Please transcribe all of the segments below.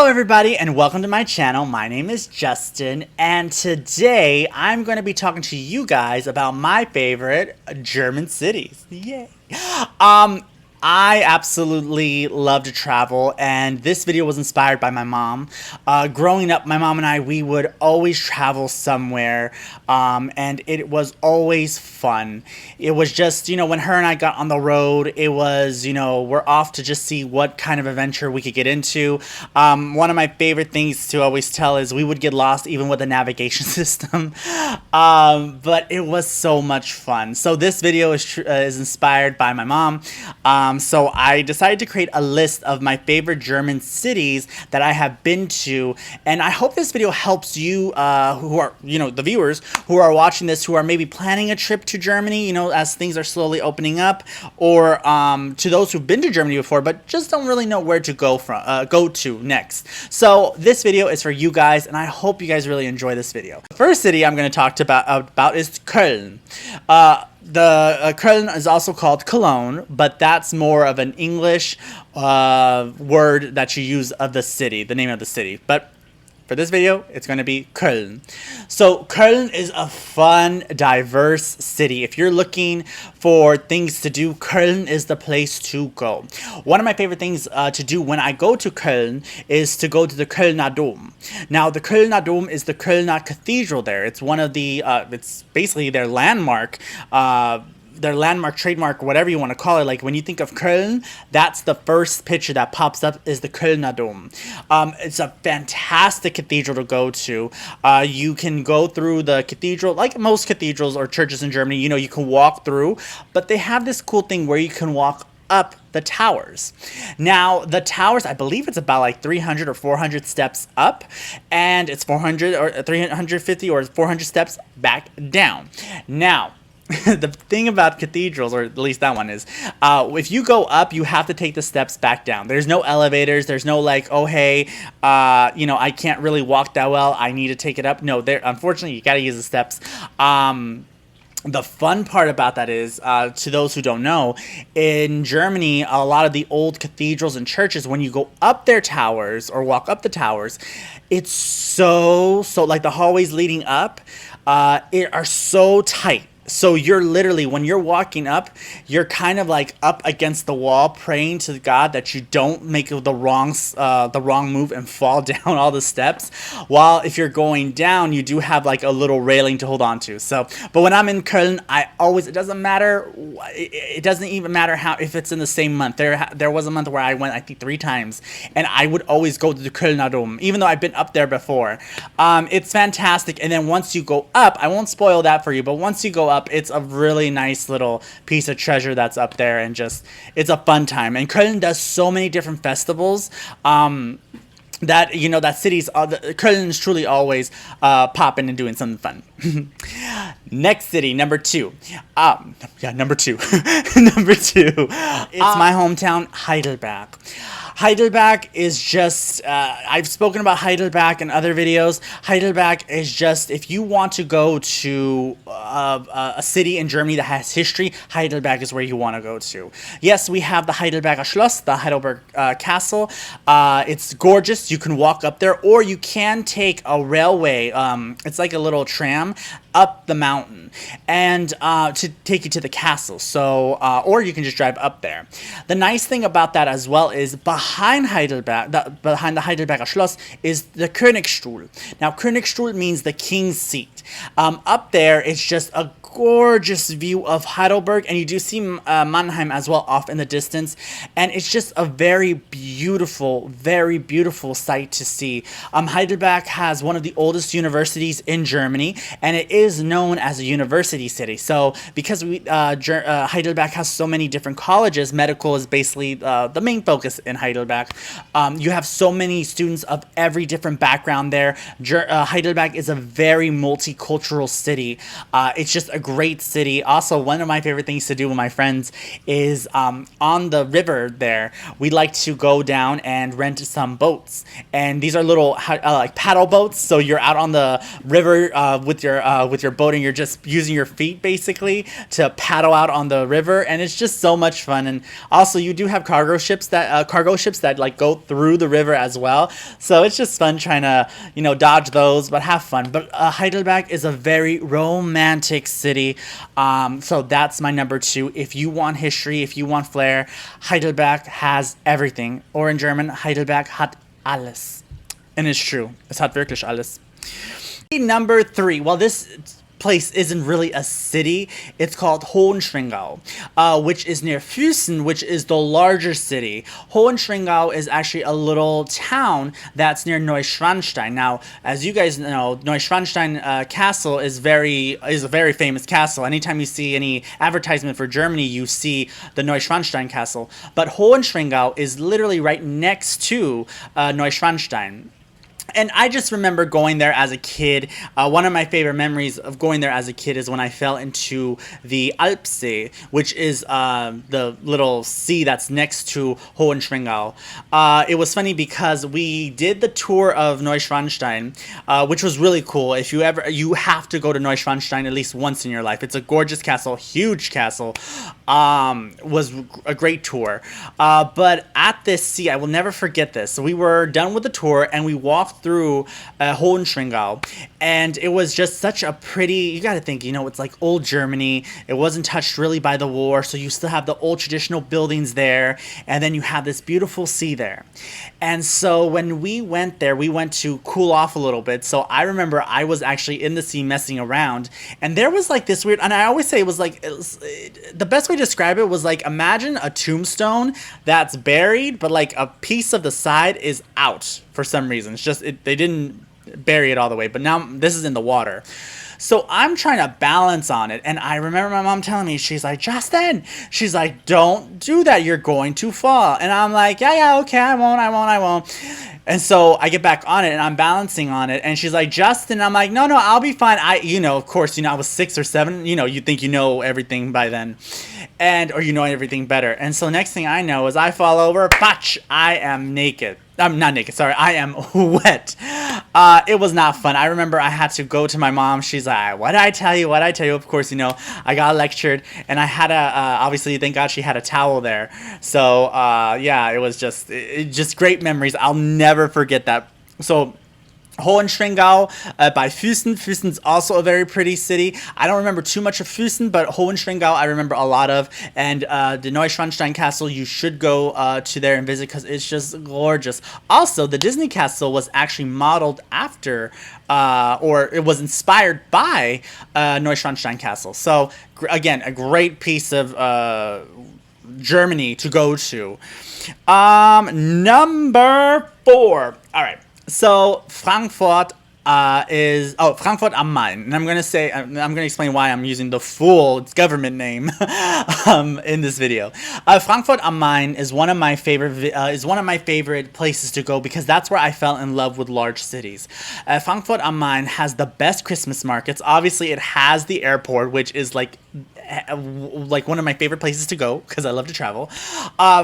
Hello everybody and welcome to my channel. My name is Justin and today I'm going to be talking to you guys about my favorite German cities. Yay! I absolutely love to travel, and this video was inspired by my mom. Growing up, my mom and I, we would always travel somewhere, and it was always fun. It was just, when her and I got on the road, it was, we're off to just see what kind of adventure we could get into. One of my favorite things to always tell is we would get lost even with the navigation system, but it was so much fun. So this video is inspired by my mom. So I decided to create a list of my favorite German cities that I have been to, and I hope this video helps you who are, the viewers who are watching this, who are maybe planning a trip to Germany, as things are slowly opening up, or to those who've been to Germany before but just don't really know where to go to next. So this video is for you guys, and I hope you guys really enjoy this video. The first city I'm going to talk about is Köln. Köln is also called Cologne, but that's more of an English word that you use of the city, the name of the city. But for this video, it's going to be Köln. So Köln is a fun, diverse city. If you're looking for things to do, Köln is the place to go. One of my favorite things to do when I go to Köln is to go to the Kölner Dom. Now, the Kölner Dom is the Kölner Cathedral there. It's one of the, it's basically their landmark, trademark, whatever you want to call it. Like when you think of Köln, that's the first picture that pops up is the Kölner Dom. It's a fantastic cathedral to go to. You can go through the cathedral, like most cathedrals or churches in Germany, you can walk through, but they have this cool thing where you can walk up the towers. Now, the towers, I believe it's about like 300 or 400 steps up, and it's 400 or 350 or 400 steps back down. Now, the thing about cathedrals, or at least that one is, if you go up, you have to take the steps back down. There's no elevators. There's no like, oh, hey, I can't really walk that well, I need to take it up. No, unfortunately, you got to use the steps. The fun part about that is, to those who don't know, in Germany, a lot of the old cathedrals and churches, when you go up their towers or walk up the towers, it's so like the hallways leading up, are so tight. So you're literally, when you're walking up, you're kind of like up against the wall, praying to God that you don't make the wrong move and fall down all the steps. While if you're going down, you do have like a little railing to hold on to. So, but when I'm in Köln, it doesn't matter. It doesn't even matter if it's in the same month. There was a month where I went, I think 3 times, and I would always go to the Kölner Dom, even though I've been up there before. It's fantastic. And then once you go up, I won't spoil that for you, but once you go up, it's a really nice little piece of treasure that's up there, and just, it's a fun time. And Köln does so many different festivals, that Köln is truly always popping and doing something fun. Next city, number 2. Number 2. Number 2. It's my hometown, Heidelberg. Heidelberg is just, I've spoken about Heidelberg in other videos. Heidelberg is just, if you want to go to a city in Germany that has history, Heidelberg is where you want to go to. Yes, we have the Heidelberger Schloss, the Heidelberg Castle. It's gorgeous. You can walk up there, or you can take a railway. It's like a little tram up the mountain, and to take you to the castle. So, or you can just drive up there. The nice thing about that as well is behind Heidelberg, behind the Heidelberger Schloss, is the Königsstuhl. Now, Königsstuhl means the king's seat. Up there, it's just a gorgeous view of Heidelberg, and you do see Mannheim as well off in the distance, and it's just a very beautiful sight to see. Heidelberg has one of the oldest universities in Germany, and it is known as a university city. So because Heidelberg has so many different colleges, medical is basically the main focus in Heidelberg. You have so many students of every different background there. Heidelberg is a very multicultural city. It's just a great city. Also, one of my favorite things to do with my friends is on the river there, we like to go down and rent some boats. And these are little like paddle boats. So you're out on the river with with your boat, and you're just using your feet basically to paddle out on the river, and it's just so much fun. And also you do have cargo ships that like go through the river as well, so it's just fun trying to dodge those, but have fun. But Heidelberg is a very romantic city, so that's my number 2. If you want history, if you want flair, Heidelberg has everything. Or in German, Heidelberg hat alles. And it's true. Es hat wirklich alles. Number 3. Well, this place isn't really a city. It's called Honnschwarz, which is near Füssen, which is the larger city. Honnschwarz is actually a little town that's near Neuschwanstein. Now, as you guys know, Neuschwanstein Castle is a very famous castle. Anytime you see any advertisement for Germany, you see the Neuschwanstein Castle. But Honnschwarz is literally right next to Neuschwanstein. And I just remember going there as a kid. One of my favorite memories of going there as a kid is when I fell into the Alpsee, which is the little sea that's next to Hohenschwangau. It was funny because we did the tour of Neuschwanstein, which was really cool. If you have to go to Neuschwanstein at least once in your life. It's a gorgeous castle, huge castle. Was a great tour. But at this sea, I will never forget this. So we were done with the tour and we walked through Hohenschwangau, and it was just such a pretty, you got to think, it's like old Germany. It wasn't touched really by the war, so you still have the old traditional buildings there, and then you have this beautiful sea there. And so when we went there, we went to cool off a little bit. So I remember I was actually in the sea messing around, and there was like this weird, and I always say the best way to describe it was like, imagine a tombstone that's buried, but like a piece of the side is out for some reason. It's just, they didn't bury it all the way, but now this is in the water. So I'm trying to balance on it, and I remember my mom telling me, she's like, Justin, she's like, don't do that, you're going to fall. And I'm like, yeah, okay, I won't. And so I get back on it, and I'm balancing on it, and she's like, Justin, I'm like, no, I'll be fine. Of course, I was 6 or 7, you think you know everything by then, or you know everything better. And so next thing I know is I fall over, patch, I am naked. I'm not naked, sorry, I am wet. It was not fun. I remember I had to go to my mom. She's like, what'd I tell you? Of course, I got lectured, and I had obviously, thank God she had a towel there. So, yeah, it was just great memories. I'll never forget that. So, Hohenschwangau by Füssen. Füssen's also a very pretty city. I don't remember too much of Füssen, but Hohenschwangau I remember a lot of. And the Neuschwanstein Castle, you should go to there and visit because it's just gorgeous. Also, the Disney Castle was actually modeled after, or it was inspired by Neuschwanstein Castle. So, again, a great piece of Germany to go to. Number 4. All right. So Frankfurt Frankfurt am Main, and I'm gonna explain why I'm using the full government name in this video. Frankfurt am Main is one of my favorite places to go because that's where I fell in love with large cities. Frankfurt am Main has the best Christmas markets. Obviously, it has the airport, which is like one of my favorite places to go because I love to travel.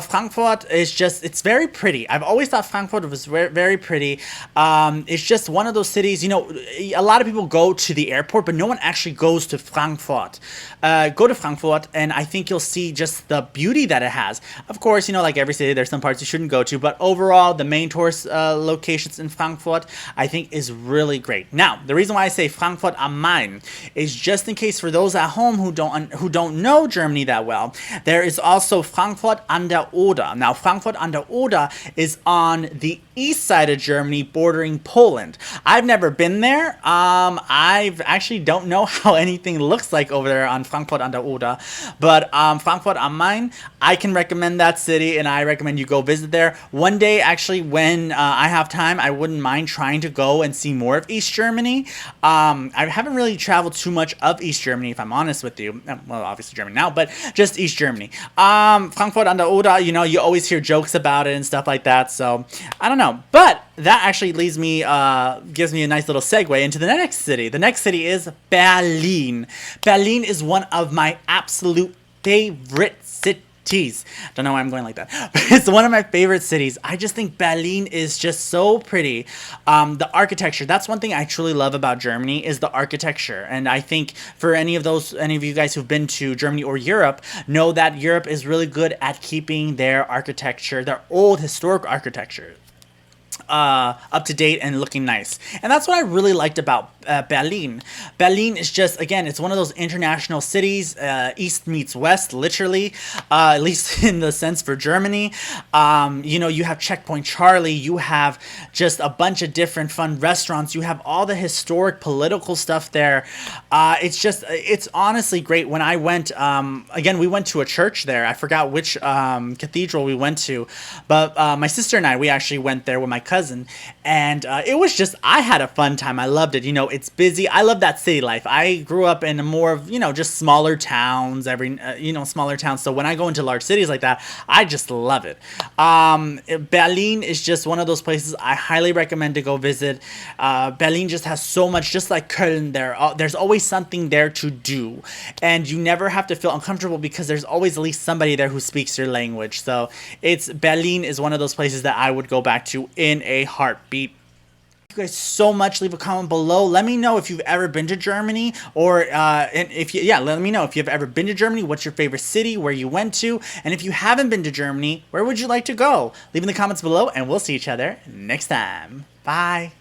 Frankfurt is it's very pretty. I've always thought Frankfurt was very, very pretty. It's just one of those cities, a lot of people go to the airport, but no one actually goes to Frankfurt. Go to Frankfurt, and I think you'll see just the beauty that it has. Of course, like every city, there's some parts you shouldn't go to, but overall, the main tourist locations in Frankfurt, I think, is really great. Now, the reason why I say Frankfurt am Main is just in case for those at home who don't know Germany that well, there is also Frankfurt an der Oder. Now, Frankfurt an der Oder is on the east side of Germany, bordering Poland. I've never been there. I actually don't know how anything looks like over there on Frankfurt an der Oder, but Frankfurt am Main, I can recommend that city, and I recommend you go visit there. One day, actually, when I have time, I wouldn't mind trying to go and see more of East Germany. I haven't really traveled too much of East Germany, if I'm honest with you. Well, obviously Germany now, but just East Germany. Frankfurt an der Oder, you always hear jokes about it and stuff like that, so I don't know. But that actually gives me a nice little segue into the next city. The next city is Berlin. Berlin is one of my absolute favorite cities. Tease. Don't know why I'm going like that. But it's one of my favorite cities. I just think Berlin is just so pretty. The architecture, that's one thing I truly love about Germany is the architecture. And I think for any of you guys who've been to Germany or Europe, know that Europe is really good at keeping their architecture, their old historic architecture, up to date and looking nice. And that's what I really liked about Berlin. Berlin is just, again, it's one of those international cities, east meets west, literally, at least in the sense for Germany. You have Checkpoint Charlie, you have just a bunch of different fun restaurants, you have all the historic political stuff there. It's honestly great. When I went, again, we went to a church there. I forgot which cathedral we went to, but my sister and I, we actually went there with my cousin, and it was just, I had a fun time. I loved it. It's busy. I love that city life. I grew up in a more of, just smaller towns, smaller towns. So when I go into large cities like that, I just love it. Berlin is just one of those places I highly recommend to go visit. Berlin just has so much, just like Köln there. There's always something there to do, and you never have to feel uncomfortable because there's always at least somebody there who speaks your language. So Berlin is one of those places that I would go back to in a heartbeat. Thank you guys so much. Leave a comment below. Let me know if you've ever been to Germany, or let me know if you've ever been to Germany. What's your favorite city, where you went to, and if you haven't been to Germany, where would you like to go? Leave in the comments below, and we'll see each other next time. Bye.